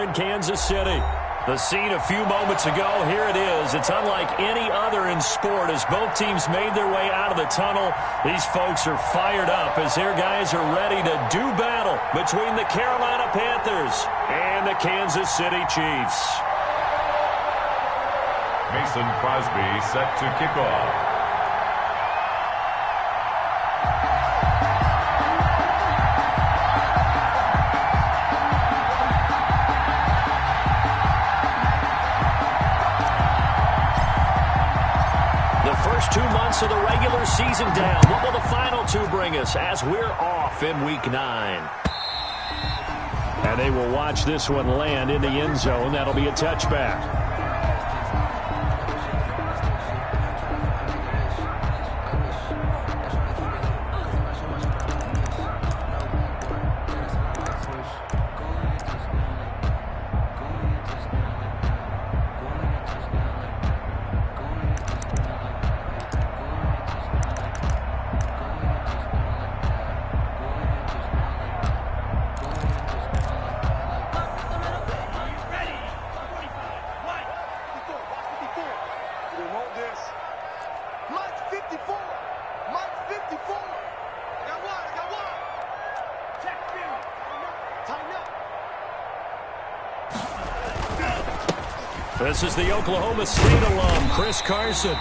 in Kansas City. The scene a few moments ago, here it is. It's unlike any other in sport as both teams made their way out of the tunnel. These folks are fired up as their guys are ready to do battle between the Carolina Panthers and the Kansas City Chiefs. Mason Crosby set to kick off. First 2 months of the regular season down. What will the final two bring us as we're off in Week 9? And they will watch this one land in the end zone. That'll be a touchback. This is the Oklahoma State alum, Chris Carson.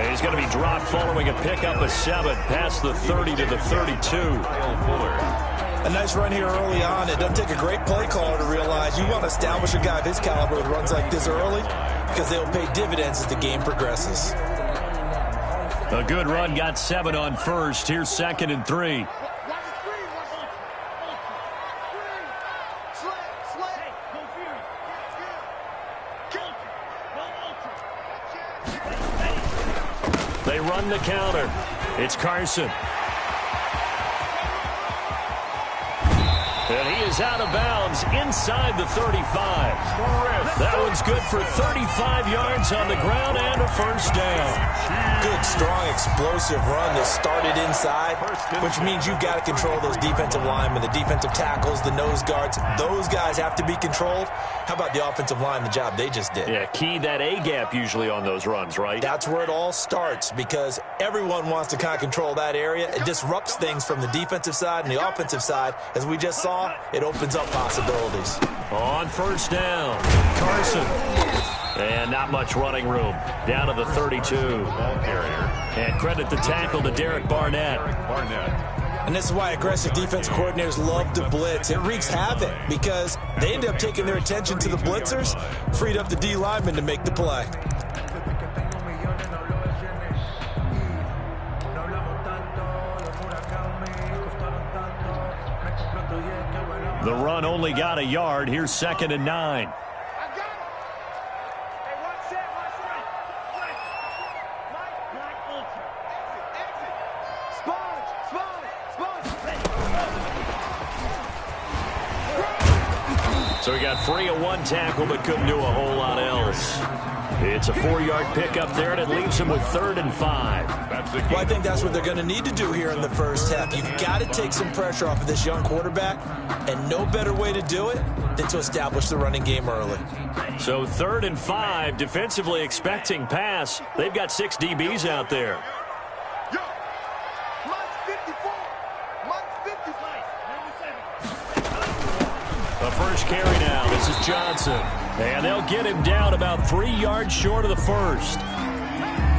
He's going to be dropped following a pickup of 7 past the 30 to the 32. A nice run here early on. It doesn't take a great play caller to realize you want to establish a guy of his caliber with runs like this early because they'll pay dividends as the game progresses. A good run, got 7 on first. Here's 2nd and 3. They run the counter. It's Carson. And he is out of bounds inside the 35. That one's good for 35 yards on the ground and a first down. Good, strong, explosive run that started inside, which means you've got to control those defensive linemen, the defensive tackles, the nose guards. Those guys have to be controlled. How about the offensive line, the job they just did? Yeah, key that A-gap usually on those runs, right? That's where it all starts because everyone wants to kind of control that area. It disrupts things from the defensive side and the offensive side. As we just saw, it opens up possibilities. On first down, Carson. And not much running room. Down to the 32. And credit the tackle to Derek Barnett. And this is why aggressive defense coordinators love to blitz. It wreaks havoc because they end up taking their attention to the blitzers, freed up the D lineman to make the play. The run only got a yard. Here's 2nd and 9. So he got free of 1 tackle but couldn't do a whole lot else. It's a 4-yard pickup there, and it leaves him with 3rd and 5. Well, I think that's what they're going to need to do here in the first half. You've got to take some pressure off of this young quarterback, and no better way to do it than to establish the running game early. So 3rd and 5, defensively expecting pass. They've got 6 DBs out there. The first carry now. This is Johnson. And they'll get him down about 3 yards short of the first.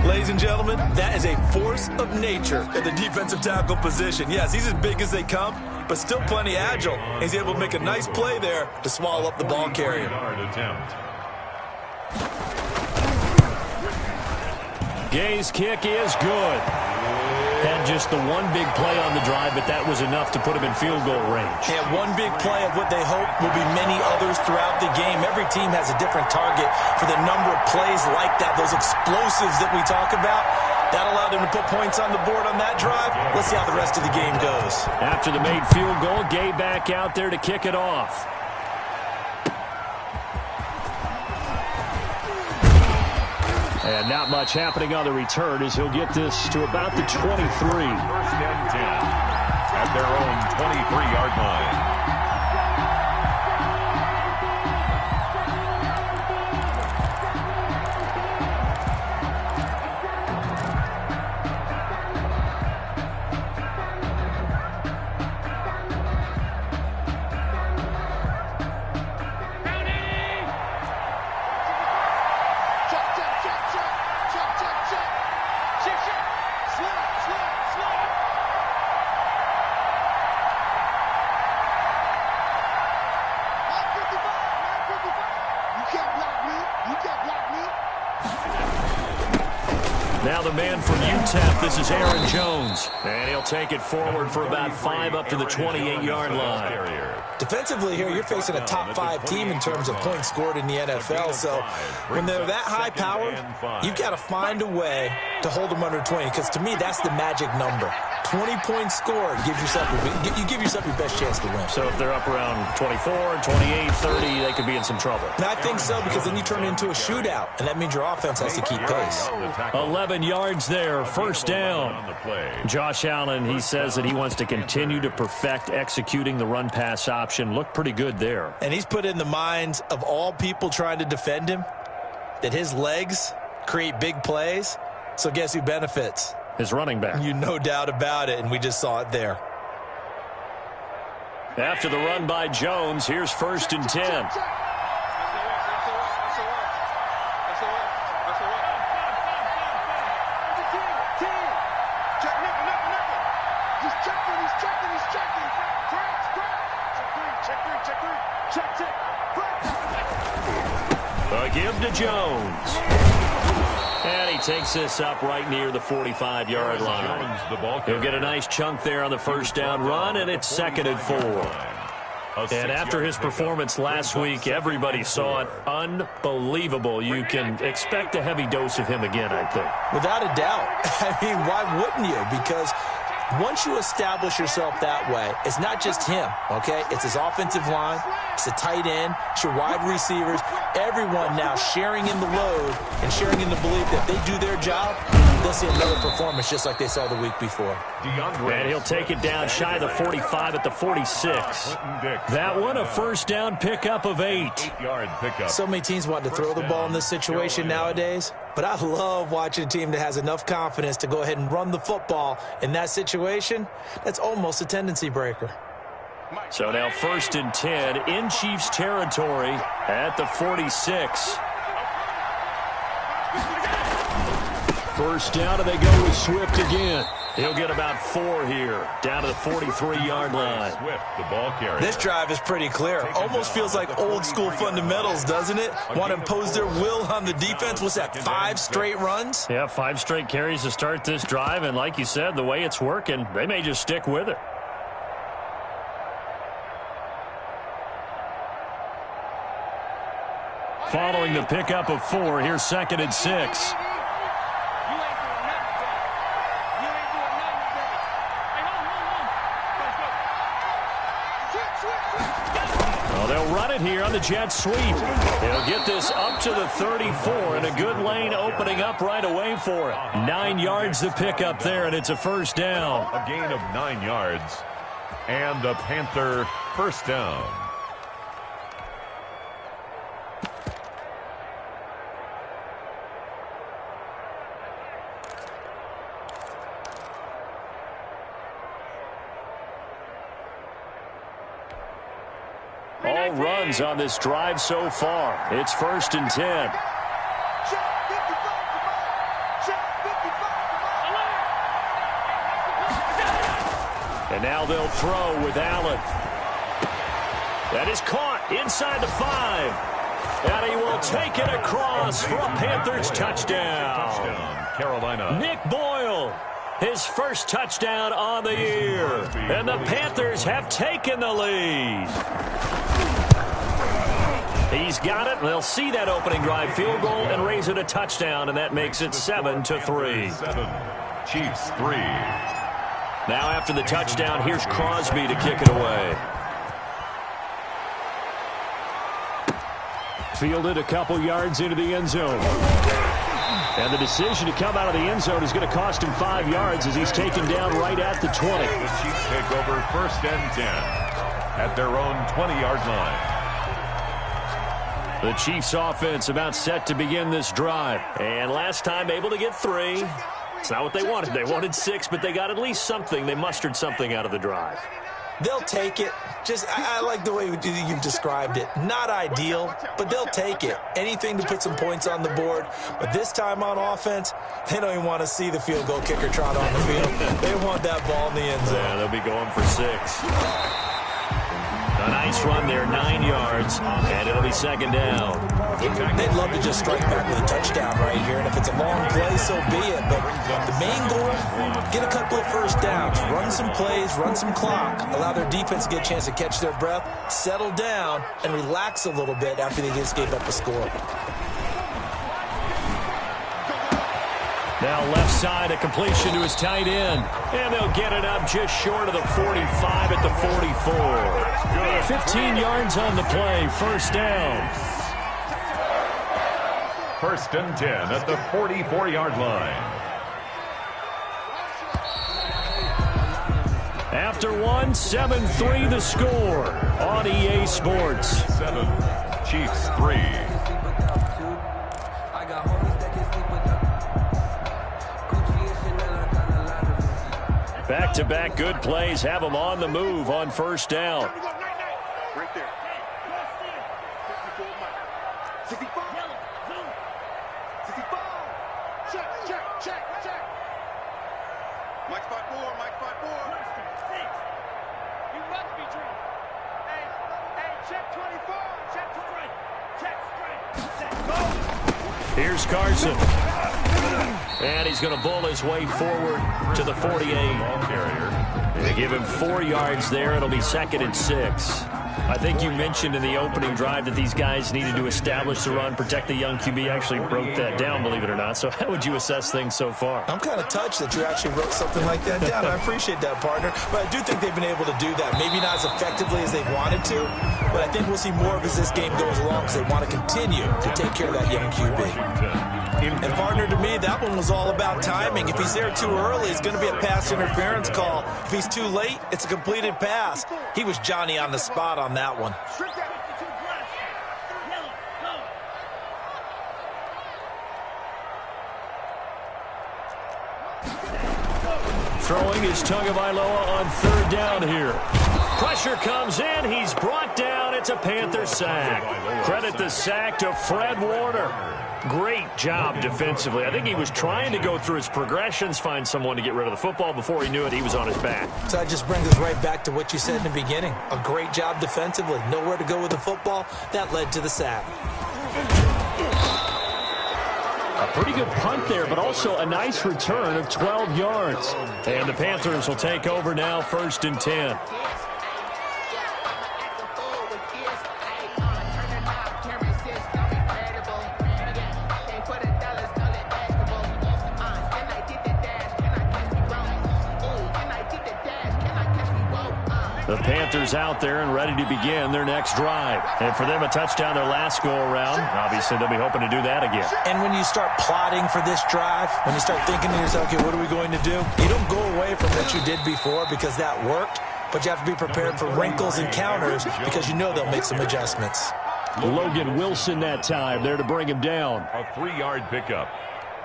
Ladies and gentlemen, that is a force of nature at the defensive tackle position. Yes, he's as big as they come, but still plenty agile. He's able to make a nice play there to swallow up the ball carrier. Gay's kick is good. Had just the one big play on the drive, but that was enough to put him in field goal range. And one big play of what they hope will be many others throughout the game. Every team has a different target for the number of plays like that, those explosives that we talk about. That allowed them to put points on the board on that drive. Let's see how the rest of the game goes. After the made field goal, Gay back out there to kick it off. And not much happening on the return as he'll get this to about the 23. First and 10 at their own 23-yard line. Now the man from UTEP, this is Aaron Jones. And he'll take it forward for about 5 up to the 28-yard line. Defensively here, you're facing a top 5 team in terms of points scored in the NFL. So when they're that high powered, you've got to find a way to hold them under 20. Because to me, that's the magic number. 20 points scored, you give yourself your best chance to win. So if they're up around 24, 28, 30, they could be in some trouble. And I think so, because then you turn it into a shootout, and that means your offense has to keep pace. 11 yards there, first down. Josh Allen, he says that he wants to continue to perfect executing the run-pass option. Looked pretty good there. And he's put in the minds of all people trying to defend him that his legs create big plays. So guess who benefits? His running back. You no doubt about it, and we just saw it there. After the run by Jones, here's 1st and 10. A give to Jones. And he takes this up right near the 45-yard line. He'll get a nice chunk there on the first down run, and it's 2nd and 4. And after his performance last week, everybody saw it. Unbelievable. You can expect a heavy dose of him again, I think. Without a doubt. I mean, why wouldn't you? Because once you establish yourself that way, it's not just him, okay? It's his offensive line, it's the tight end, it's your wide receivers, everyone now sharing in the load and sharing in the belief that they do their job, they'll see another performance just like they saw the week before. And he'll take it down shy of the 45 at the 46. That one a first down pickup of 8. 8-yard pickup. So many teams want to throw the ball in this situation nowadays, but I love watching a team that has enough confidence to go ahead and run the football in that situation. That's almost a tendency breaker. So now 1st and 10 in Chiefs territory at the 46. First down, and they go with Swift again. He'll get about 4 here, down to the 43-yard line. Swift, the ball carrier. This drive is pretty clear. Almost feels like old-school fundamentals, doesn't it? Want to impose their will on the defense. What's that, 5 straight runs? Yeah, 5 straight carries to start this drive, and like you said, the way it's working, they may just stick with it. Following the pickup of 4, here's 2nd and 6. Well, they'll run it here on the jet sweep. They'll get this up to the 34, and a good lane opening up right away for it. 9 yards to pick up there, and it's a first down. A gain of 9 yards, and a Panther first down. All runs on this drive so far. It's 1st and 10. And now they'll throw with Allen. That is caught inside the 5. And he will take it across for a Panthers touchdown. Carolina. Nick Boyle, his first touchdown on the year. And the Panthers have taken the lead. He's got it. They'll see that opening drive field goal and raise it a touchdown, and that makes it 7-3. 7. Chiefs 3. Now after the touchdown, here's Crosby to kick it away. Fielded a couple yards into the end zone. And the decision to come out of the end zone is going to cost him 5 yards as he's taken down right at the 20. The Chiefs take over 1st and 10 at their own 20-yard line. The Chiefs offense about set to begin this drive. And last time able to get 3. It's not what they wanted. They wanted 6, but they got at least something. They mustered something out of the drive. They'll take it. I like the way you've described it. Not ideal, but they'll take it. Anything to put some points on the board. But this time on offense, they don't even want to see the field goal kicker trot on the field. They want that ball in the end zone. Yeah, they'll be going for 6. A nice run there, 9 yards, and it'll be second down. They'd love to just strike back with a touchdown right here, and if it's a long play, so be it. But the main goal, get a couple of first downs, run some plays, run some clock, allow their defense to get a chance to catch their breath, settle down, and relax a little bit after they just gave up a score. Now left side, a completion to his tight end. And they'll get it up just short of the 45 at the 44. 15 yards on the play, first down. First and 10 at the 44-yard line. After one, 7-3 the score on EA Sports. 7, Chiefs 3. Back-to-back good plays have them on the move on first down. Right there. Check. Mike spot 4. You must be dreaming. Hey, check 24. Check 23. Check. Here's Carson. And he's going to bull his way forward to the 48. They give him 4 yards there. It'll be second and 6. I think you mentioned in the opening drive that these guys needed to establish the run, protect the young QB. Actually broke that down, believe it or not. So how would you assess things so far? I'm kind of touched that you actually wrote something like that down. I appreciate that, partner. But I do think they've been able to do that. Maybe not as effectively as they wanted to, but I think we'll see more of as this game goes along because they want to continue to take care of that young QB. And, partner, to me, that one was all about timing. If he's there too early, it's going to be a pass interference call. If he's too late, it's a completed pass. He was Johnny on the spot on that one. Throwing is Tagovailoa on third down here. Pressure comes in. He's brought down. It's a Panther sack. Credit the sack to Fred Warner. Great job defensively. I think he was trying to go through his progressions, find someone to get rid of the football. Before he knew it, he was on his back. So that just brings us right back to what you said in the beginning. A great job defensively. Nowhere to go with the football. That led to the sack. A pretty good punt there, but also a nice return of 12 yards. And the Panthers will take over now, first and 10. The Panthers out there and ready to begin their next drive. And for them, a touchdown their last go-around. Obviously, they'll be hoping to do that again. And when you start plotting for this drive, when you start thinking to yourself, okay, what are we going to do? You don't go away from what you did before because that worked, but you have to be prepared for wrinkles and counters because you know they'll make some adjustments. Logan Wilson that time there to bring him down. A 3-yard pickup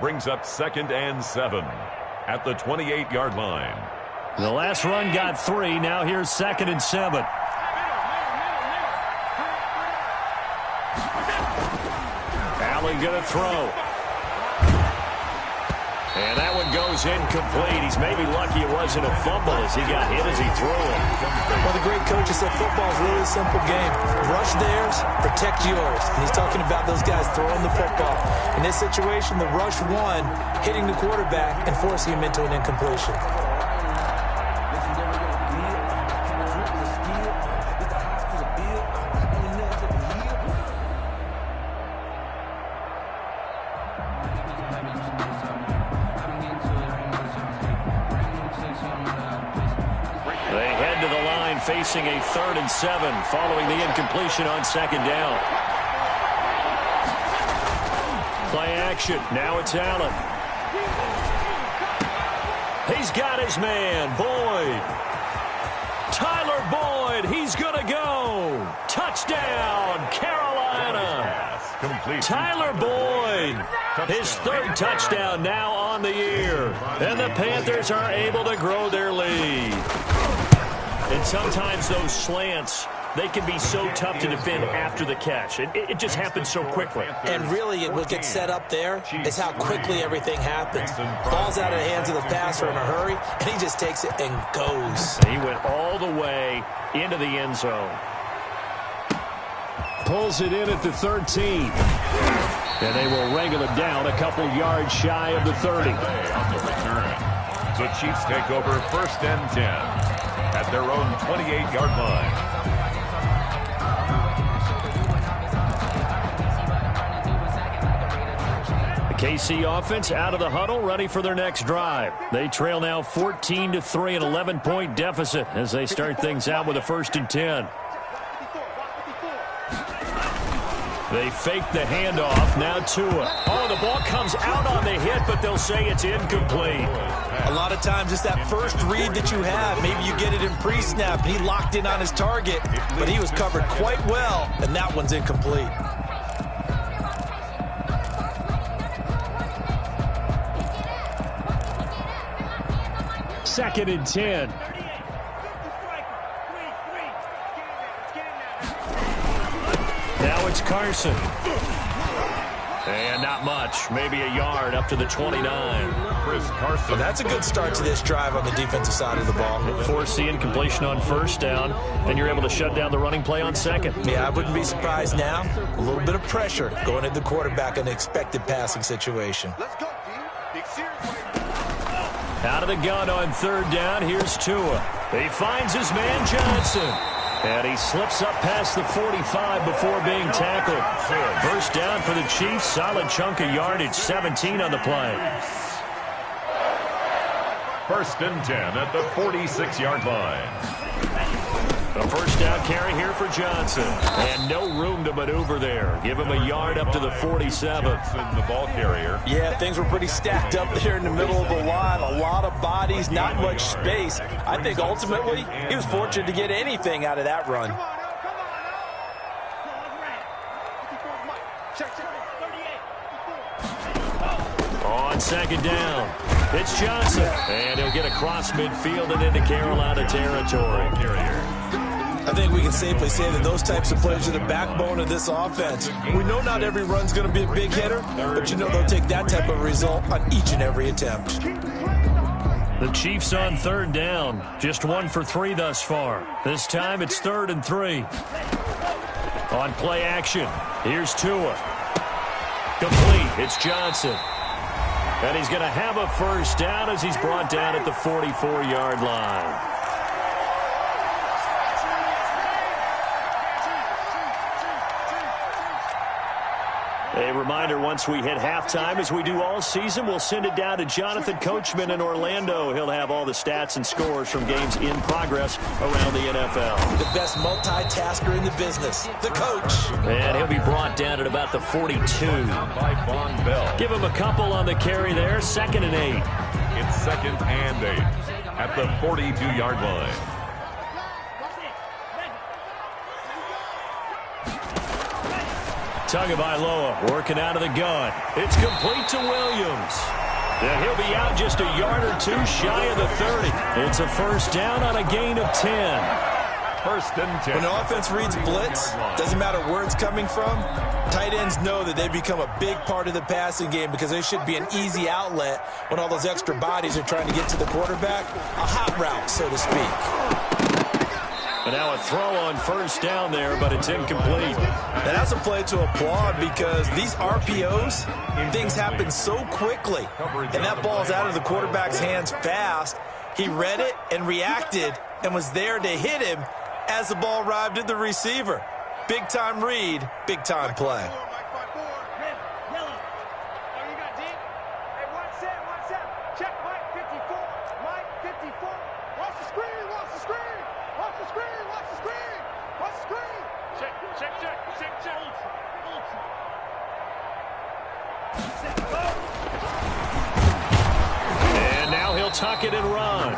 brings up second and 7 at the 28-yard line. The last run got 3. Now here's second and 7. Allen going to throw. And that one goes incomplete. He's maybe lucky it wasn't a fumble as he got hit as he threw it. Well, the great coaches said football is really a simple game. Rush theirs, protect yours. And he's talking about those guys throwing the football. In this situation, the rush won, hitting the quarterback and forcing him into an incompletion. Facing a 3rd and 7 following the incompletion on second down. Play action. Now it's Allen. He's got his man, Boyd. Tyler Boyd. He's going to go. Touchdown, Carolina. Tyler Boyd. His 3rd touchdown now on the year. And the Panthers are able to grow their lead. And sometimes those slants, they can be so tough to defend after the catch. It just happens so quickly. And really, what gets set up there is how quickly everything happens. Ball's out of the hands of the passer in a hurry, and he just takes it and goes. He went all the way into the end zone. Pulls it in at the 13. And they will wrangle it down a couple yards shy of the 30. On the return. The Chiefs take over 1st and 10 at their own 28-yard line. The KC offense out of the huddle, ready for their next drive. They trail now 14-3, an 11-point deficit as they start things out with a 1st and 10. They fake the handoff. Now Tua. Oh, the ball comes out on the hit, but they'll say it's incomplete. A lot of times it's that first read that you have. Maybe you get it in pre-snap, and he locked in on his target, but he was covered quite well, and that one's incomplete. Second and 10. Now it's Carson. And not much. Maybe a yard up to the 29. Chris Carson. Well, that's a good start to this drive on the defensive side of the ball. Force the incompletion on 1st down, and you're able to shut down the running play on 2nd. Yeah, I wouldn't be surprised now. A little bit of pressure going at the quarterback in an expected passing situation. Let's go, team. Big series. Out of the gun on 3rd down, here's Tua. He finds his man Johnson. And he slips up past the 45 before being tackled. 1st down for the Chiefs. Solid chunk of yardage, 17 on the play. 1st and 10 at the 46-yard line. A 1st down carry here for Johnson. And no room to maneuver there. Give him a yard up to the 47. Johnson, the ball carrier. Yeah, things were pretty stacked up there in the middle of the line. A lot of bodies, not much space. I think ultimately he was fortunate to get anything out of that run. Come on, On 2nd down, it's Johnson. And he'll get across midfield and into Carolina territory. I think we can safely say that those types of plays are the backbone of this offense. We know not every run's going to be a big hitter, but you know they'll take that type of result on each and every attempt. The Chiefs on 3rd down. Just 1 for 3 thus far. This time it's 3rd and 3. On play action, here's Tua. Complete, it's Johnson. And he's going to have a 1st down as he's brought down at the 44-yard line. A reminder, once we hit halftime, as we do all season, we'll send it down to Jonathan Coachman in Orlando. He'll have all the stats and scores from games in progress around the NFL. The best multitasker in the business, the coach. And he'll be brought down at about the 42. By Von Bell. Give him a couple on the carry there, 2nd and 8. It's 2nd and 8 at the 42-yard line. Tagovailoa working out of the gun. It's complete to Williams. And he'll be out just a yard or 2 shy of the 30. It's a 1st down on a gain of 10. 1st and 10. When the offense reads blitz, doesn't matter where it's coming from, tight ends know that they become a big part of the passing game because they should be an easy outlet when all those extra bodies are trying to get to the quarterback. A hot route, so to speak. And now a throw on 1st down there, but it's incomplete. And that's a play to applaud because these RPOs, things happen so quickly. And that ball's out of the quarterback's hands fast. He read it and reacted and was there to hit him as the ball arrived at the receiver. Big-time read, big-time play. And now he'll tuck it and run.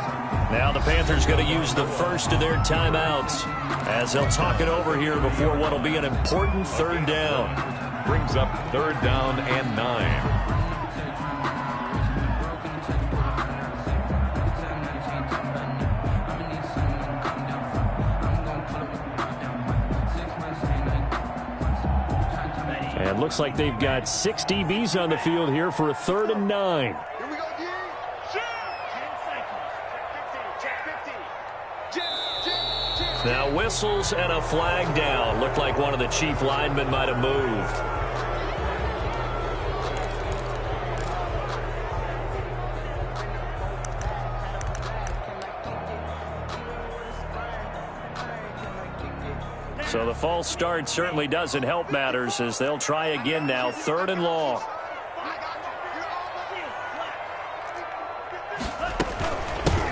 Now the Panthers going to use the first of their timeouts as they'll talk it over here before what will be an important 3rd down. Brings up 3rd down and 9. And looks like they've got 6 DBs on the field here for a 3rd and 9. Here we go, D. Shoot! 10 seconds. Check 15. Check 15. Now whistles and a flag down. Looked like one of the Chief linemen might have moved. So the false start certainly doesn't help matters as they'll try again now, 3rd and long.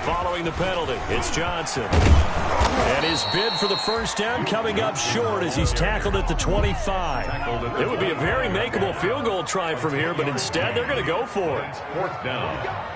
Following the penalty, it's Johnson. And his bid for the first down coming up short as he's tackled at the 25. It would be a very makeable field goal try from here, but instead they're going to go for it. 4th down.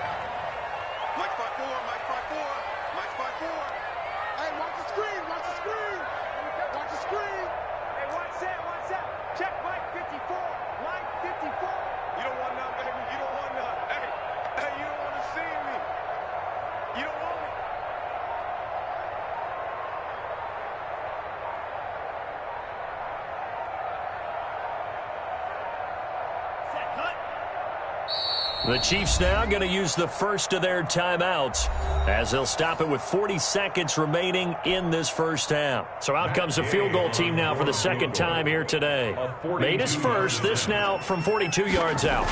The Chiefs now going to use the first of their timeouts as they'll stop it with 40 seconds remaining in this first half. So out comes the field goal team now for the second time here today. Made his first, this now from 42 yards out.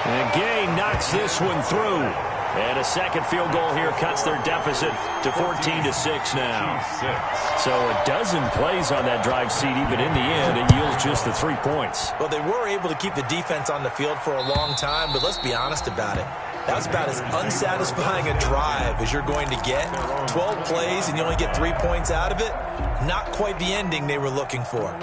And Gay knocks this one through. And a second field goal here cuts their deficit to 14-6 now. So a dozen plays on that drive, CD, but in the end, it yields just the 3 points. Well, they were able to keep the defense on the field for a long time, but let's be honest about it. That's about as unsatisfying a drive as you're going to get. 12 plays and you only get 3 points out of it. Not quite the ending they were looking for.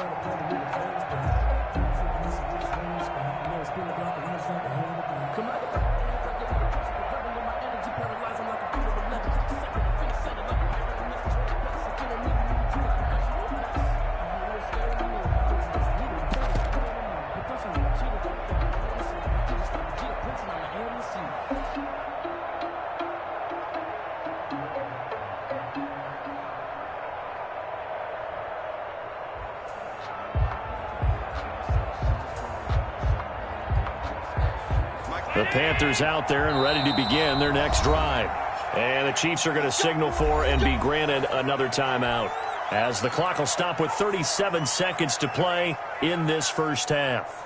The Panthers out there and ready to begin their next drive. And the Chiefs are going to signal for and be granted another timeout as the clock will stop with 37 seconds to play in this first half.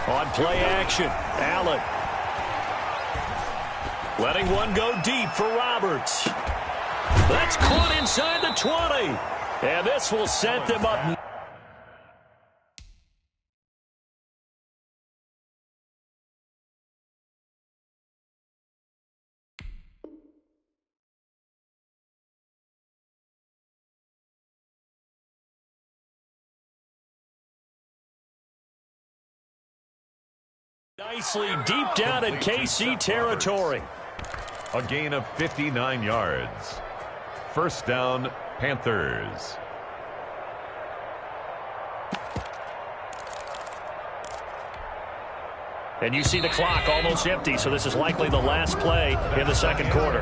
On play action, Allen. Letting one go deep for Roberts. That's caught inside the 20. And this will set them up. Nicely deep down in KC territory. A gain of 59 yards. First down, Panthers. And you see the clock almost empty, so this is likely the last play in the second quarter.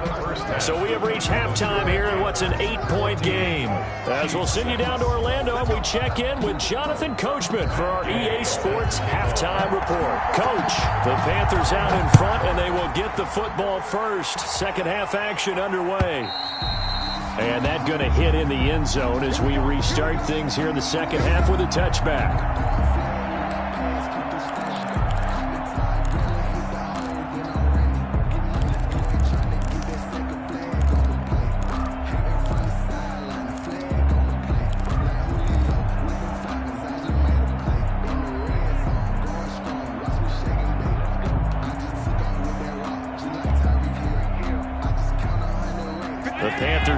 So we have reached halftime here in what's an 8-point game. As we'll send you down to Orlando, and we check in with Jonathan Coachman for our EA Sports Halftime Report. Coach, the Panthers out in front, and they will get the football first. Second half action underway. And that going to hit in the end zone as we restart things here in the second half with a touchback.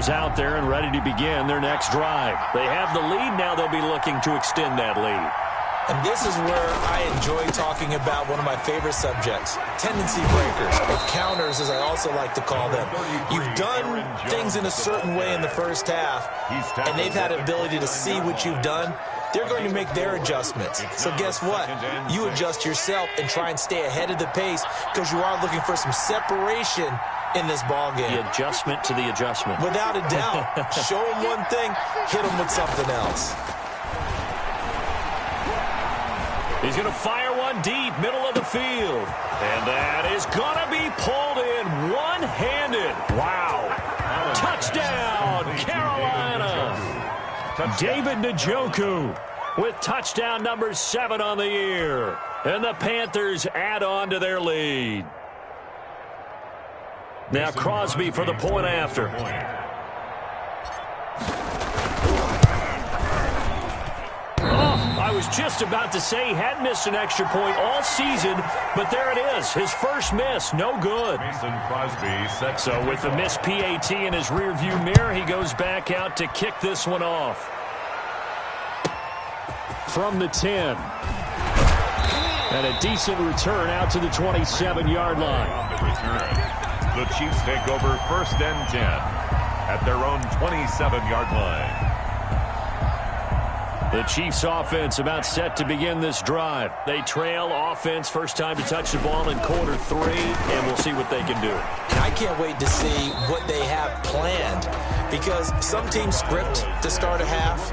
Out there and ready to begin their next drive. They have the lead now. They'll be looking to extend that lead. And this is where I enjoy talking about one of my favorite subjects, tendency breakers, or counters as I also like to call them. You've done things in a certain way in the first half, and they've had an ability to see what you've done they're going to make their adjustments. So guess what? You adjust yourself and try and stay ahead of the pace because you are looking for some separation in this ball game. The adjustment to the adjustment. Without a doubt. Show them one thing, hit them with something else. He's going to fire one deep, middle of the field. And that is going to be pulled in one-handed. Wow. Touchdown, Carolina. David Njoku with touchdown number 7 on the year. And the Panthers add on to their lead. Now Crosby for the point after. I was just about to say he hadn't missed an extra point all season, but there it is. His first miss, no good. So with the missed PAT in his rearview mirror, he goes back out to kick this one off. From the 10. And a decent return out to the 27-yard line. The Chiefs take over 1st and 10 at their own 27-yard line. The Chiefs offense about set to begin this drive. They trail offense, first time to touch the ball in quarter 3, and we'll see what they can do. And I can't wait to see what they have planned because some teams script to start a half.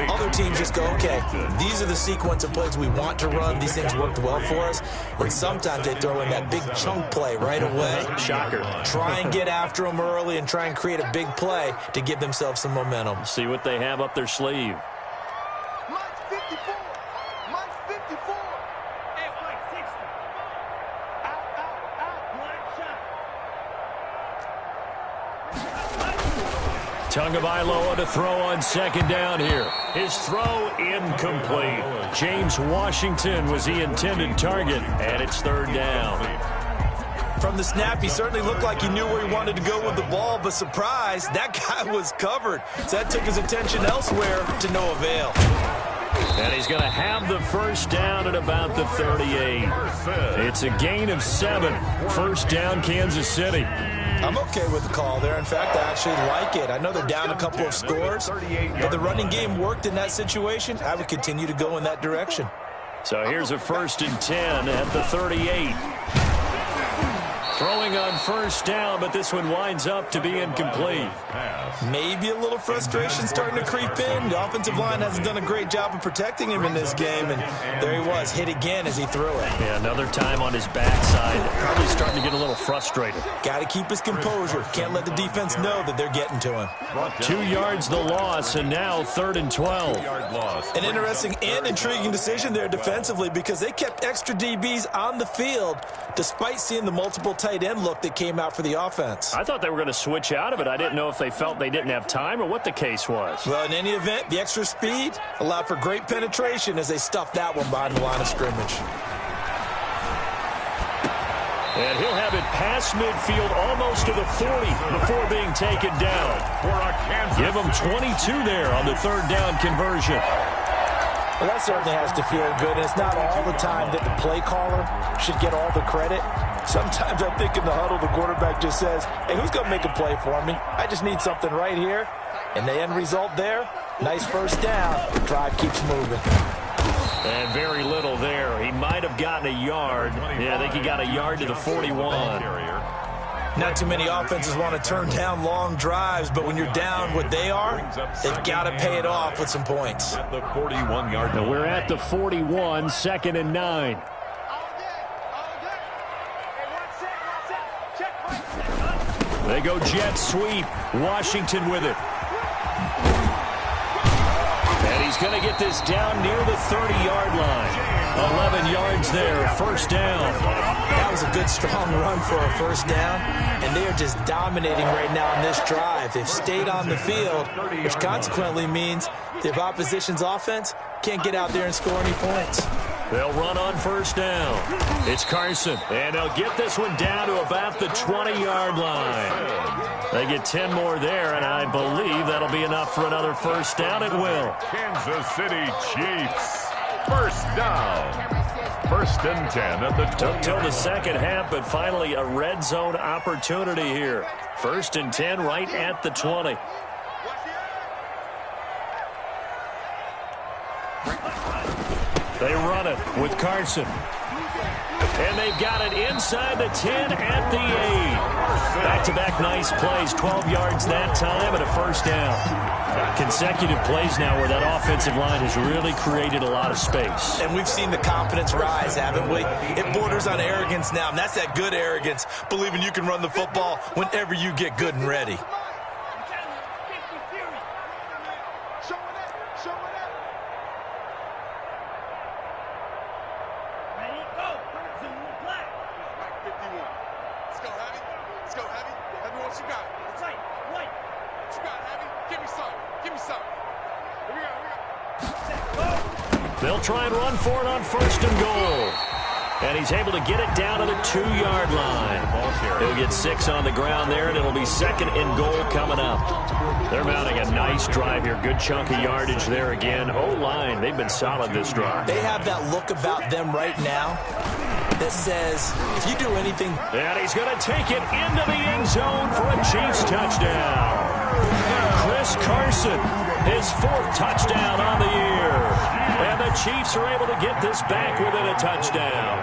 Other teams just go, okay, these are the sequence of plays we want to run. These things worked well for us. And sometimes they throw in that big chunk play right away. Shocker. Try and get after them early and try and create a big play to give themselves some momentum. See what they have up their sleeve. Tagovailoa to throw on 2nd down here. His throw incomplete. James Washington was the intended target, and it's 3rd down. From the snap, he certainly looked like he knew where he wanted to go with the ball, but surprise, that guy was covered. So that took his attention elsewhere to no avail. And he's going to have the 1st down at about the 38. It's a gain of 7. 1st down, Kansas City. I'm okay with the call there. In fact, I actually like it. I know they're down a couple of scores, but the running game worked in that situation. I would continue to go in that direction. So here's a 1st and 10 at the 38. Throwing on 1st down, but this one winds up to be incomplete. Maybe a little frustration starting to creep in. The offensive line hasn't done a great job of protecting him in this game, and there he was, hit again as he threw it. Yeah, another time on his backside. Probably starting to get a little frustrated. Got to keep his composure. Can't let the defense know that they're getting to him. 2 yards the loss, and now 3rd and 12. An interesting and intriguing decision there defensively because they kept extra DBs on the field despite seeing the multiple tight end look that came out for the offense. I thought they were going to switch out of it. I didn't know if they felt they didn't have time or what the case was. Well, in any event, the extra speed allowed for great penetration as they stuffed that one behind the line of scrimmage. And he'll have it past midfield almost to the 40 before being taken down. Give him 22 there on the 3rd down conversion. Well, that certainly has to feel good. And it's not all the time that the play caller should get all the credit. Sometimes I think in the huddle, the quarterback just says, hey, who's going to make a play for me? I just need something right here. And the end result there, nice 1st down. The drive keeps moving. And very little there. He might have gotten a yard. Yeah, I think he got a yard to the 41. Not too many offenses want to turn down long drives, but when you're down what they are, they've got to pay it off with some points. At the 41-yard line. We're at the 41, 2nd and 9. They go jet sweep. Washington with it. And he's going to get this down near the 30-yard line. 11 yards there, 1st down. That was a good, strong run for a 1st down, and they are just dominating right now on this drive. They've stayed on the field, which consequently means the opposition's offense can't get out there and score any points. They'll run on 1st down. It's Carson, and they'll get this one down to about the 20-yard line. They get 10 more there, and I believe that'll be enough for another 1st down. It will. Kansas City Chiefs. 1st down. 1st and 10 at the took till the 2nd half, but finally a red zone opportunity here. 1st and 10 right at the 20. They run it with Carson. And they've got it inside the 10 at the 8. Back-to-back nice plays. 12 yards that time and a first down. Consecutive plays now where that offensive line has really created a lot of space. And we've seen the confidence rise, haven't we? It borders on arrogance now, and that's that good arrogance, believing you can run the football whenever you get good and ready. They'll try and run for it on first and goal. And he's able to get it down to the 2-yard line. He'll get 6 on the ground there, and it'll be second and goal coming up. They're mounting a nice drive here. Good chunk of yardage there again. O-line, they've been solid this drive. They have that look about them right now that says, if you do anything... And he's going to take it into the end zone for a Chiefs touchdown. Chris Carson, his 4th touchdown on the year. And the Chiefs are able to get this back within a touchdown.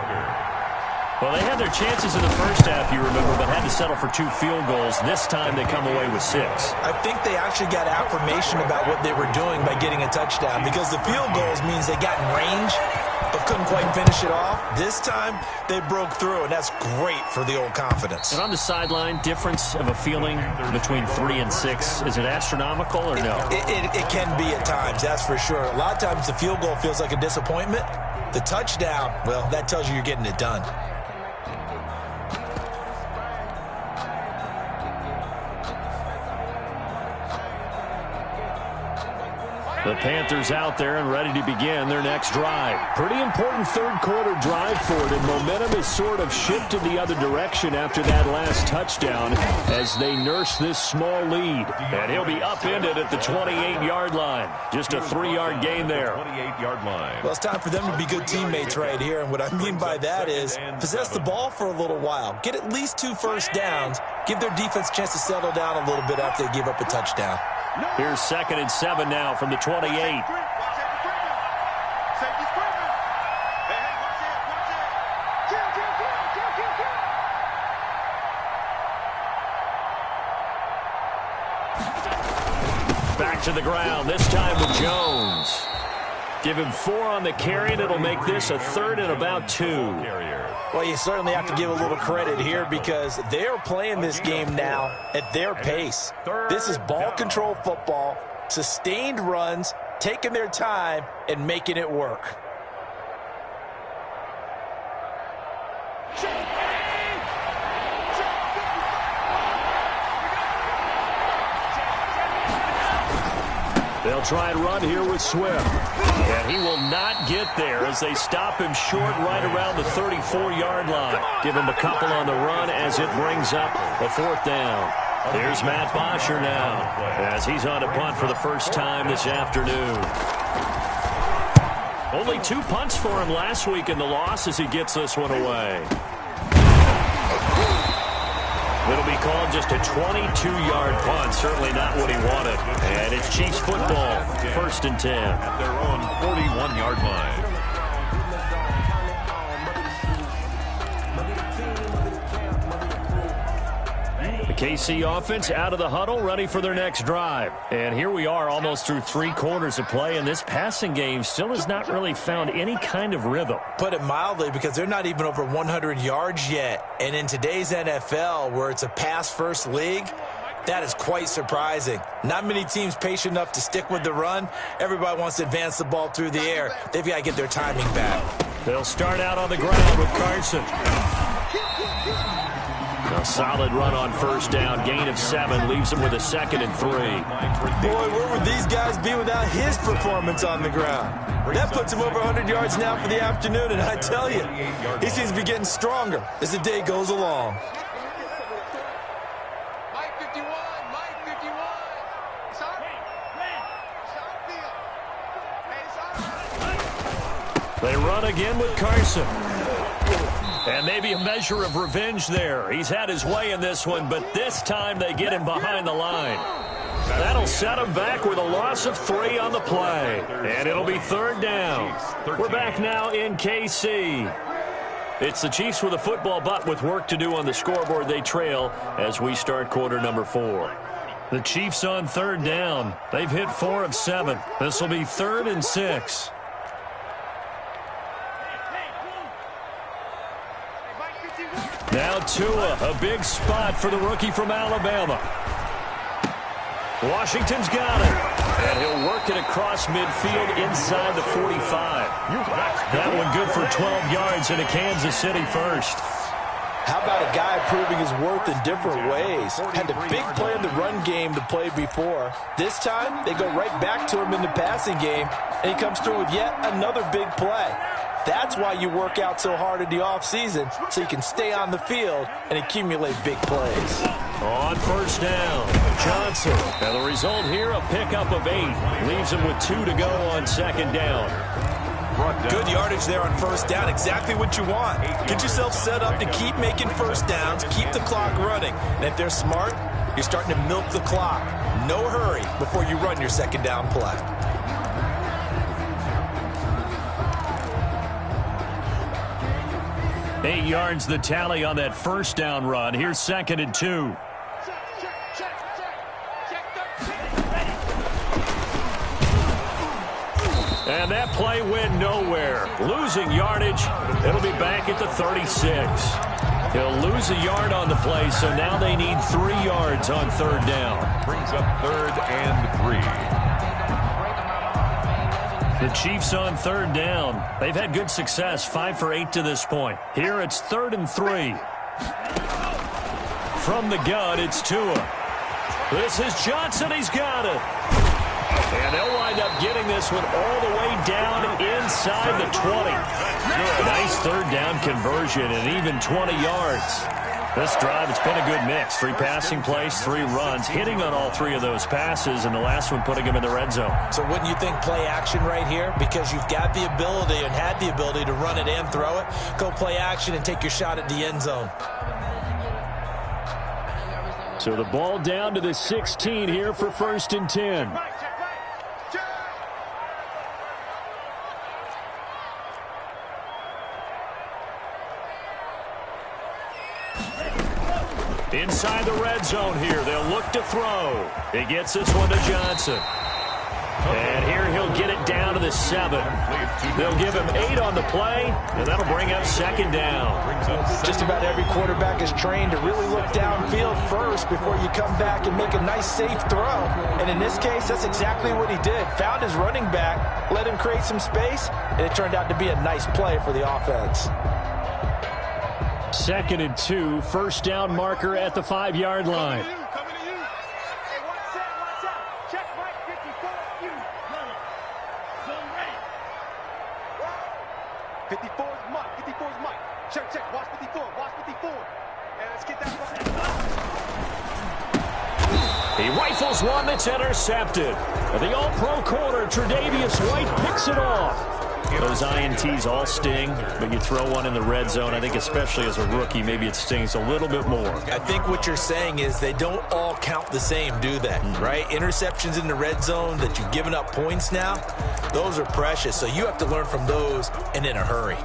Well, they had their chances in the first half, you remember, but had to settle for 2 field goals. This time they come away with 6. I think they actually got affirmation about what they were doing by getting a touchdown, because the field goals means they got in range but couldn't quite finish it off. This time they broke through, and that's great for the old confidence. And on the sideline, difference of a feeling between 3 and 6, is it astronomical or no? It can be at times, that's for sure. A lot of times the field goal feels like a disappointment. The touchdown, well, that tells you you're getting it done. The Panthers out there and ready to begin their next drive. Pretty important third-quarter drive for it, and momentum has sort of shifted the other direction after that last touchdown as they nurse this small lead. And he'll be upended at the 28-yard line. Just a 3-yard gain there. 28-yard line. Well, it's time for them to be good teammates right here, and what I mean by that is possess the ball for a little while. Get at least 2 first downs. Give their defense a chance to settle down a little bit after they give up a touchdown. Here's 2nd and 7 now from the 28. Back to the ground, this time with Jones. Give him 4 on the carry, and it'll make this a 3rd and about 2. Well, you certainly have to give a little credit here because they are playing this game now at their pace. This is ball control football, sustained runs, taking their time, and making it work. They'll try and run here with Swift. And he will not get there as they stop him short right around the 34-yard line. Give him a couple on the run as it brings up a 4th down. Here's Matt Bosher now as he's on a punt for the first time this afternoon. Only 2 punts for him last week in the loss as he gets this one away. It'll be called just a 22-yard punt. Certainly not what he wanted. And it's Chiefs football, 1st and 10. At their own 41-yard line. The KC offense out of the huddle, ready for their next drive. And here we are almost through 3 quarters of play, and this passing game still has not really found any kind of rhythm. Put it mildly, because they're not even over 100 yards yet. And in today's NFL, where it's a pass-first league, that is quite surprising. Not many teams patient enough to stick with the run. Everybody wants to advance the ball through the air. They've got to get their timing back. They'll start out on the ground with Carson. A solid run on first down. Gain of 7 leaves him with a 2nd and 3. Boy, where would these guys be without his performance on the ground? That puts him over 100 yards now for the afternoon, and I tell you, he seems to be getting stronger as the day goes along. Mike 51, Mike 51. They run again with Carson. And maybe a measure of revenge there. He's had his way in this one, but this time they get him behind the line. That'll set him back with a loss of 3 on the play. And it'll be 3rd down. We're back now in KC. It's the Chiefs with a football, but with work to do on the scoreboard. They trail as we start quarter number 4. The Chiefs on 3rd down. They've hit 4 of 7. This will be 3rd and 6. Now Tua, a big spot for the rookie from Alabama. Washington's got it. And he'll work it across midfield inside the 45. That one good for 12 yards into Kansas City first. How about a guy proving his worth in different ways? Had the big play in the run game to play before. This time, they go right back to him in the passing game, and he comes through with yet another big play. That's why you work out so hard in the offseason, so you can stay on the field and accumulate big plays. On 1st down, Johnson. And the result here, a pickup of 8. Leaves him with 2 to go on 2nd down. Good yardage there on 1st down. Exactly what you want. Get yourself set up to keep making 1st downs, keep the clock running. And if they're smart, you're starting to milk the clock. No hurry before you run your 2nd down play. Eight yards the tally on that 1st down run. Here's 2nd and 2. And that play went nowhere. Losing yardage. It'll be back at the 36. He'll lose a yard on the play, so now they need 3 yards on 3rd down. Brings up 3rd and 3. The Chiefs on 3rd down. They've had good success, 5 for 8 to this point. Here it's 3rd and 3. From the gun, it's Tua. This is Johnson. He's got it. And they'll wind up getting this one all the way down inside the 20. Nice 3rd down conversion and even 20 yards. This drive, it's been a good mix. 3 passing plays, 3 runs, hitting on all 3 of those passes, and the last one putting him in the red zone. So wouldn't you think play action right here? Because you've got the ability and had the ability to run it and throw it. Go play action and take your shot at the end zone. So the ball down to the 16 here for 1st and 10. Inside the red zone here. They'll look to throw. He gets this one to Johnson. And here he'll get it down to the 7. They'll give him 8 on the play, and that'll bring up 2nd down. Just about every quarterback is trained to really look downfield first before you come back and make a nice, safe throw. And in this case, that's exactly what he did. Found his running back, let him create some space, and it turned out to be a nice play for the offense. 2nd and 2, 1st down marker at the 5-yard line. Coming to you. Hey, watch out. Check Mike 54. You. Zone ready. 54 is Mike. 54 is Mike. Check. Watch 54. Watch 54. And let's get that right. He rifles one that's intercepted. The all-pro corner, Tre'Davious White, picks it off. Those INTs all sting, but you throw one in the red zone, I think especially as a rookie, maybe it stings a little bit more. I think what you're saying is they don't all count the same, do they? Right? Interceptions in the red zone that you've given up points now, those are precious. So you have to learn from those and in a hurry.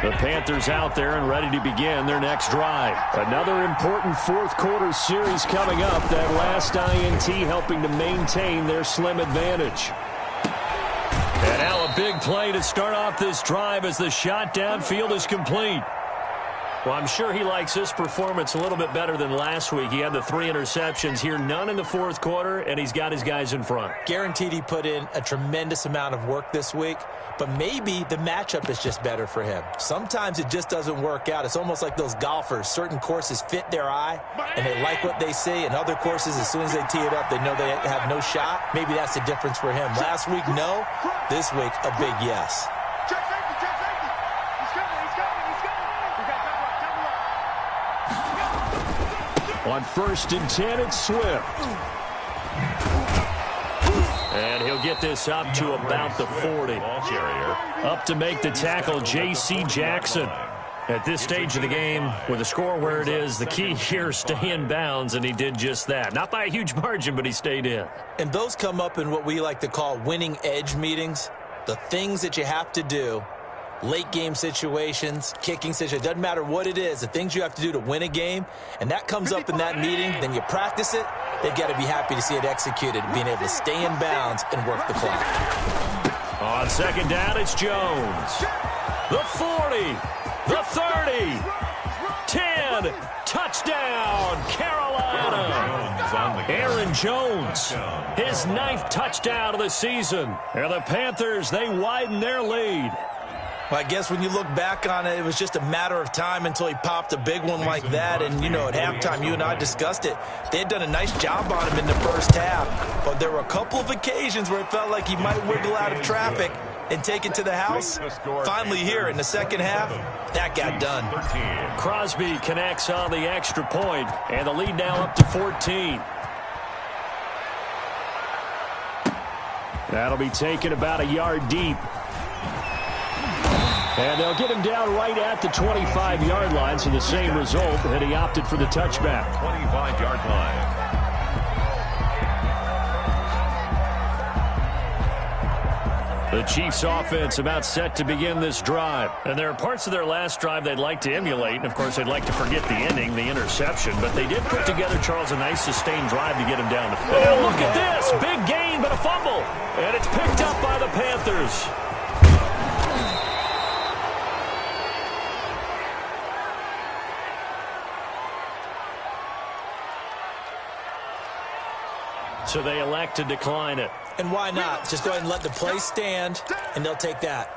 The Panthers out there and ready to begin their next drive. Another important 4th quarter series coming up. That last INT helping to maintain their slim advantage. And now a big play to start off this drive as the shot downfield is complete. Well, I'm sure he likes his performance a little bit better than last week. He had the 3 interceptions here, none in the 4th quarter, and he's got his guys in front. Guaranteed he put in a tremendous amount of work this week, but maybe the matchup is just better for him. Sometimes it just doesn't work out. It's almost like those golfers. Certain courses fit their eye, and they like what they see, and other courses, as soon as they tee it up, they know they have no shot. Maybe that's the difference for him. Last week, no. This week, a big yes. On 1st and 10, it's Swift. And he'll get this up to about the 40. Up to make the tackle, J.C. Jackson. At this stage of the game, with the score where it is, the key here, stay in bounds, and he did just that. Not by a huge margin, but he stayed in. And those come up in what we like to call winning edge meetings. The things that you have to do, late game situations, kicking situations, doesn't matter what it is, the things you have to do to win a game, and that comes up in that meeting, then you practice it, they've got to be happy to see it executed, being able to stay in bounds and work the clock. On 2nd down, it's Jones. The 40. The 30, 10, touchdown, Carolina. Aaron Jones, his 9th touchdown of the season. And the Panthers, they widen their lead. Well, I guess when you look back on it, it was just a matter of time until he popped a big one like that. And, you know, at halftime, you and I discussed it. They had done a nice job on him in the first half. But there were a couple of occasions where it felt like he might wiggle out of traffic and take it to the house. Finally here in the second half, that got done. Crosby connects on the extra point, and the lead now up to 14. That'll be taken about a yard deep. And they'll get him down right at the 25-yard line, so the same result, and he opted for the touchback. 25-yard line. The Chiefs offense about set to begin this drive. And there are parts of their last drive they'd like to emulate. And, of course, they'd like to forget the ending, the interception. But they did put together, Charles, a nice sustained drive to get him down the field. And look at this. Big gain, but a fumble. And it's picked up by the Panthers. So they elect to decline it. And why not? Just go ahead and let the play stand, and they'll take that.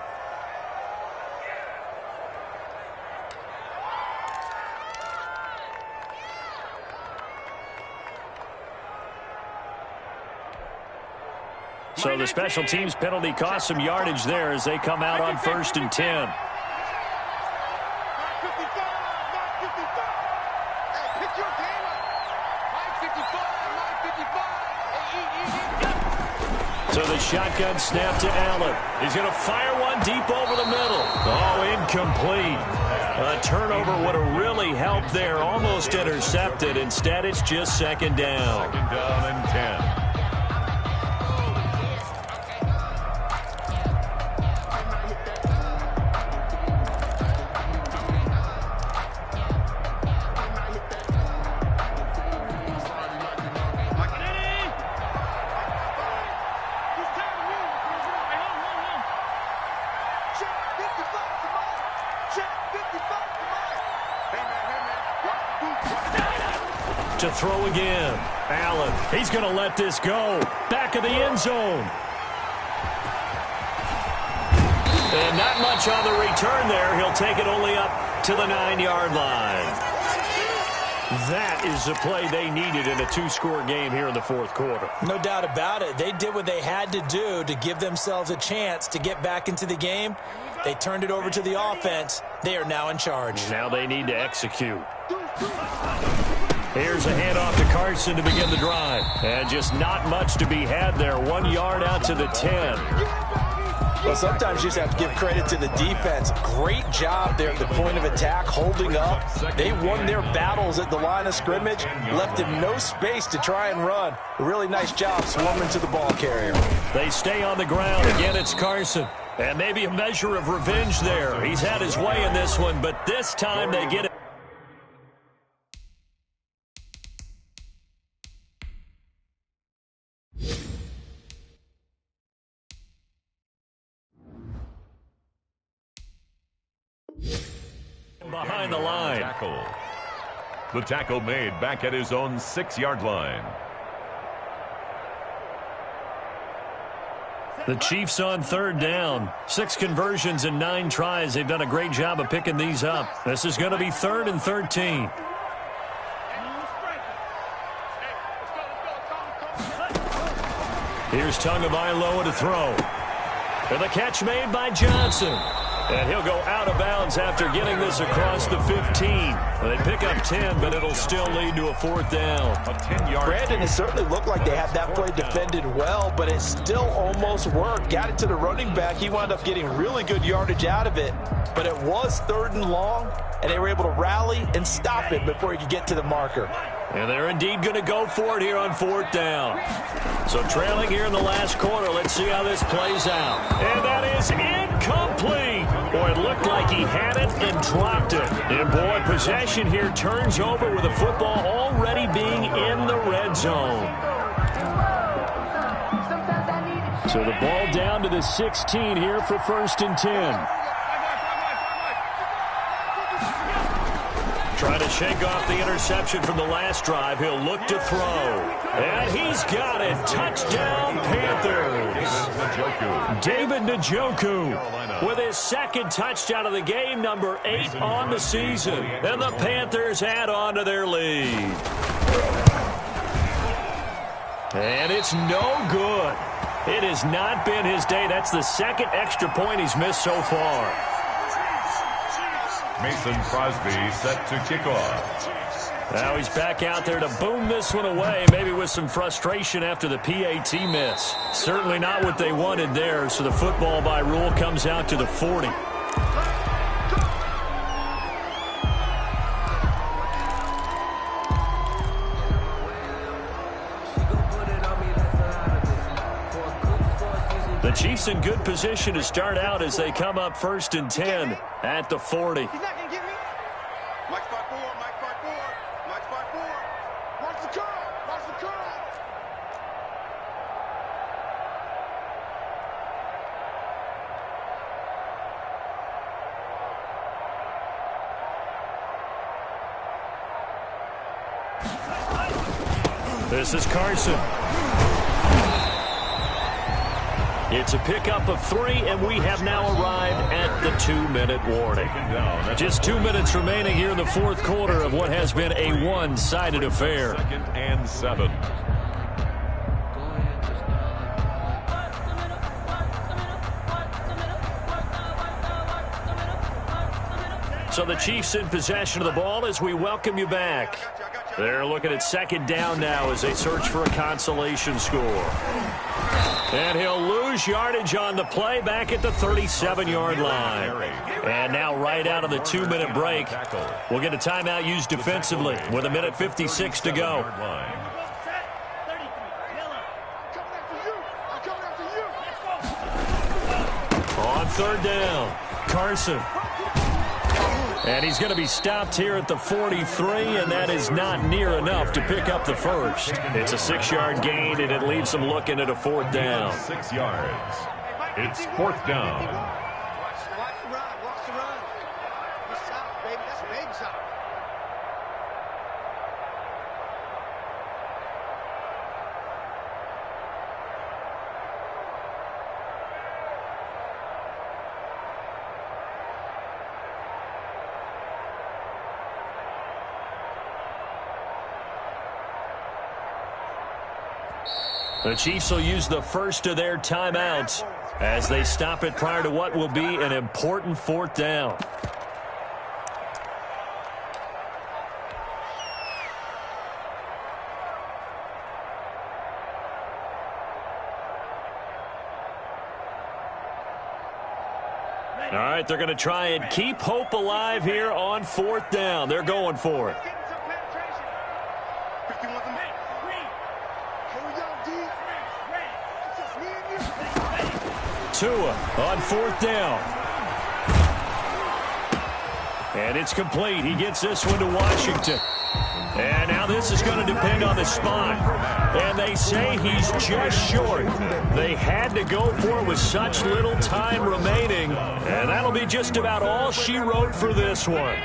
So the special teams penalty cost some yardage there as they come out on 1st and 10. So the shotgun snap to Allen. He's going to fire one deep over the middle. Oh, incomplete. A turnover would have really helped there. Almost intercepted. Instead, it's just 2nd down. 2nd down and 10. To throw again. Allen, he's going to let this go. Back of the end zone. And not much on the return there. He'll take it only up to the 9-yard line. That is the play they needed in a 2-score game here in the 4th quarter. No doubt about it. They did what they had to do to give themselves a chance to get back into the game. They turned it over to the offense. They are now in charge. Now they need to execute. Here's a handoff to Carson to begin the drive. And just not much to be had there. 1 yard out to the 10. Well, sometimes you just have to give credit to the defense. Great job there at the point of attack, holding up. They won their battles at the line of scrimmage, left him no space to try and run. A really nice job swarming to the ball carrier. They stay on the ground. Again, it's Carson. And maybe a measure of revenge there. He's had his way in this one, but this time they get it. Behind the line. The tackle made back at his own 6-yard line. The Chiefs on 3rd down. 6 conversions and 9 tries. They've done a great job of picking these up. This is going to be 3rd and 13. Here's Tagovailoa to throw. And the catch made by Johnson. And he'll go out of bounds after getting this across the 15. Well, they pick up 10, but it'll still lead to a 4th down. A 10-yard. Brandon, it certainly looked like they had that play defended well, but it still almost worked. Got it to the running back. He wound up getting really good yardage out of it, but it was 3rd and long, and they were able to rally and stop it before he could get to the marker. And they're indeed going to go for it here on 4th down. So trailing here in the last quarter. Let's see how this plays out. And that is incomplete. Boy, it looked like he had it and dropped it. And boy, possession here turns over with the football already being in the red zone. So the ball down to the 16 here for 1st and 10. Trying to shake off the interception from the last drive. He'll look to throw. And he's got it. Touchdown, Panthers. David Njoku with his 2nd touchdown of the game, number 8 on the season. And the Panthers add on to their lead. And it's no good. It has not been his day. That's the 2nd extra point he's missed so far. Mason Crosby set to kick off. Now he's back out there to boom this one away, maybe with some frustration after the PAT miss. Certainly not what they wanted there, so the football by rule comes out to the 40. The Chiefs in good position to start out as they come up 1st and 10 at the 40. He's not going to get me. Mike spot 4, Mike spot 4, Mike spot 4. Watch the curl, watch the curl. This is Carson. It's a pickup of 3, and we have now arrived at the 2-minute warning. Just 2 minutes remaining here in the 4th quarter of what has been a one-sided affair. 2nd and 7. So the Chiefs in possession of the ball as we welcome you back. They're looking at 2nd down now as they search for a consolation score. And he'll lose yardage on the play back at the 37-yard line. And now right out of the 2-minute break, we'll get a timeout used defensively with 1:56 to go. On 3rd down, Carson. And he's going to be stopped here at the 43, and that is not near enough to pick up the 1st. It's a 6-yard gain, and it leaves them looking at a 4th down. 6 yards. It's 4th down. Watch the run, watch the run. Good shot, baby. That's a baby shot. The Chiefs will use the first of their timeouts as they stop it prior to what will be an important 4th down. All right, they're going to try and keep hope alive here on 4th down. They're going for it. Tua on 4th down. And it's complete. He gets this one to Washington. And now this is going to depend on the spot. And they say he's just short. They had to go for it with such little time remaining. And that'll be just about all she wrote for this one.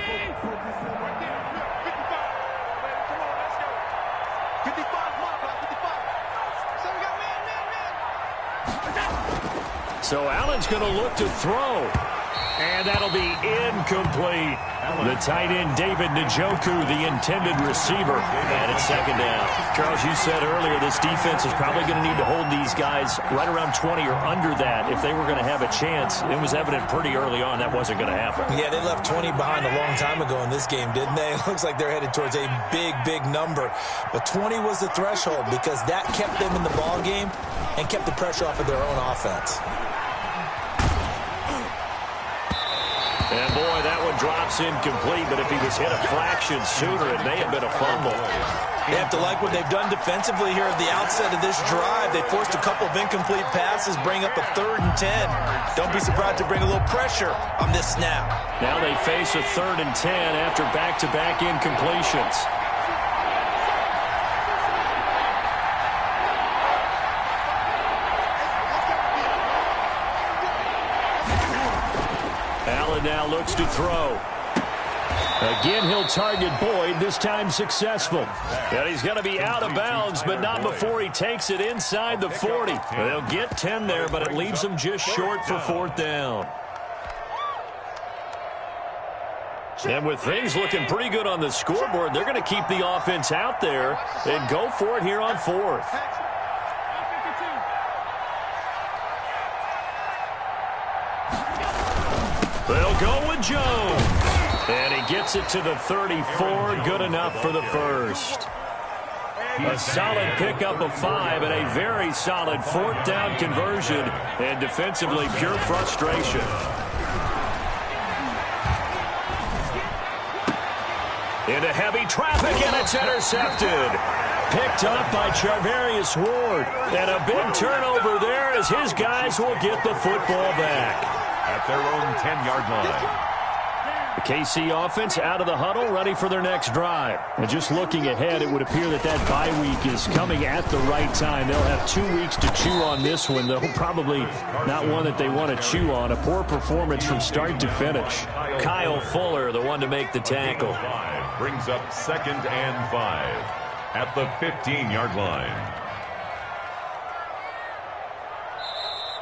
So Allen's going to look to throw. And that'll be incomplete. The tight end, David Njoku, the intended receiver. And it's second down. Charles, you said earlier this defense is probably going to need to hold these guys right around 20 or under that if they were going to have a chance. It was evident pretty early on that wasn't going to happen. Yeah, they left 20 behind a long time ago in this game, didn't they? It looks like they're headed towards a big, big number. But 20 was the threshold because that kept them in the ball game and kept the pressure off of their own offense. And, boy, that one drops incomplete, but if he was hit a fraction sooner, it may have been a fumble. They have to like what they've done defensively here at the outset of this drive. They forced a couple of incomplete passes, bring up a 3rd and 10. Don't be surprised to bring a little pressure on this snap. Now they face a 3rd and 10 after back-to-back incompletions. Allen now looks to throw. Again, he'll target Boyd, this time successful. And he's going to be out of bounds, but not before he takes it inside the 40. They'll get 10 there, but it leaves them just short for 4th down. And with things looking pretty good on the scoreboard, they're going to keep the offense out there and go for it here on 4th. They'll go with Jones. And he gets it to the 34. Good enough for the first. A solid pickup of 5 and a very solid 4th down conversion. And defensively, pure frustration. Into heavy traffic, and it's intercepted. Picked up by Charvarius Ward. And a big turnover there as his guys will get the football back. At their own 10-yard line. The KC offense out of the huddle, ready for their next drive. And just looking ahead, it would appear that that bye week is coming at the right time. They'll have 2 weeks to chew on this one, though probably not one that they want to chew on. A poor performance from start to finish. Kyle Fuller, the one to make the tackle. Brings up 2nd and 5 at the 15-yard line.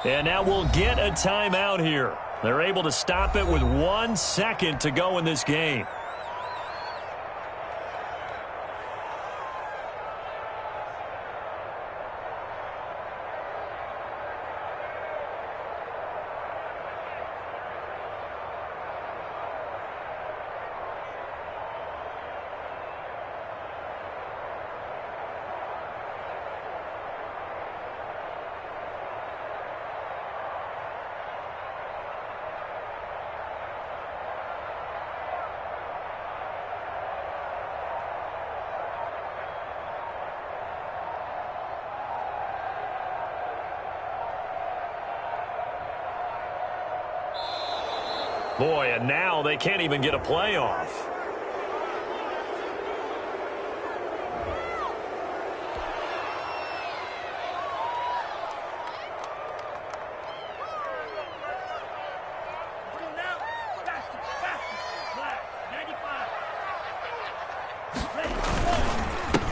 And now we'll get a timeout here. They're able to stop it with 1 second to go in this game. Boy, and now they can't even get a playoff.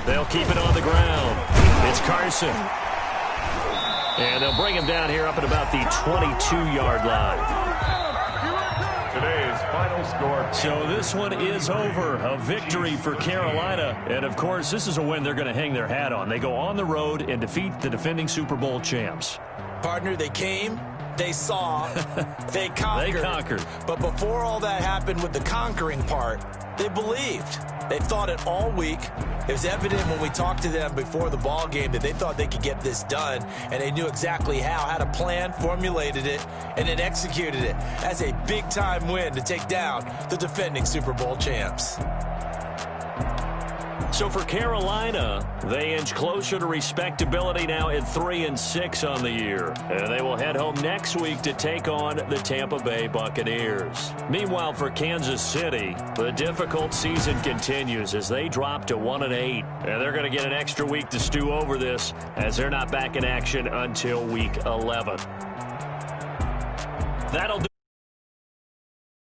They'll keep it on the ground. It's Carson. And they'll bring him down here up at about the 22-yard line. Today's final score. So this one is over. A victory for Carolina. And, of course, this is a win they're going to hang their hat on. They go on the road and defeat the defending Super Bowl champs. Partner, they came, they saw, they conquered. They conquered. But before all that happened with the conquering part, they believed. They thought it all week. It was evident when we talked to them before the ball game that they thought they could get this done, and they knew exactly how, had a plan, formulated it, and then executed it as a big-time win to take down the defending Super Bowl champs. So for Carolina, they inch closer to respectability now at 3-6 on the year. And they will head home next week to take on the Tampa Bay Buccaneers. Meanwhile, for Kansas City, the difficult season continues as they drop to 1-8. And they're going to get an extra week to stew over this as they're not back in action until week 11. That'll do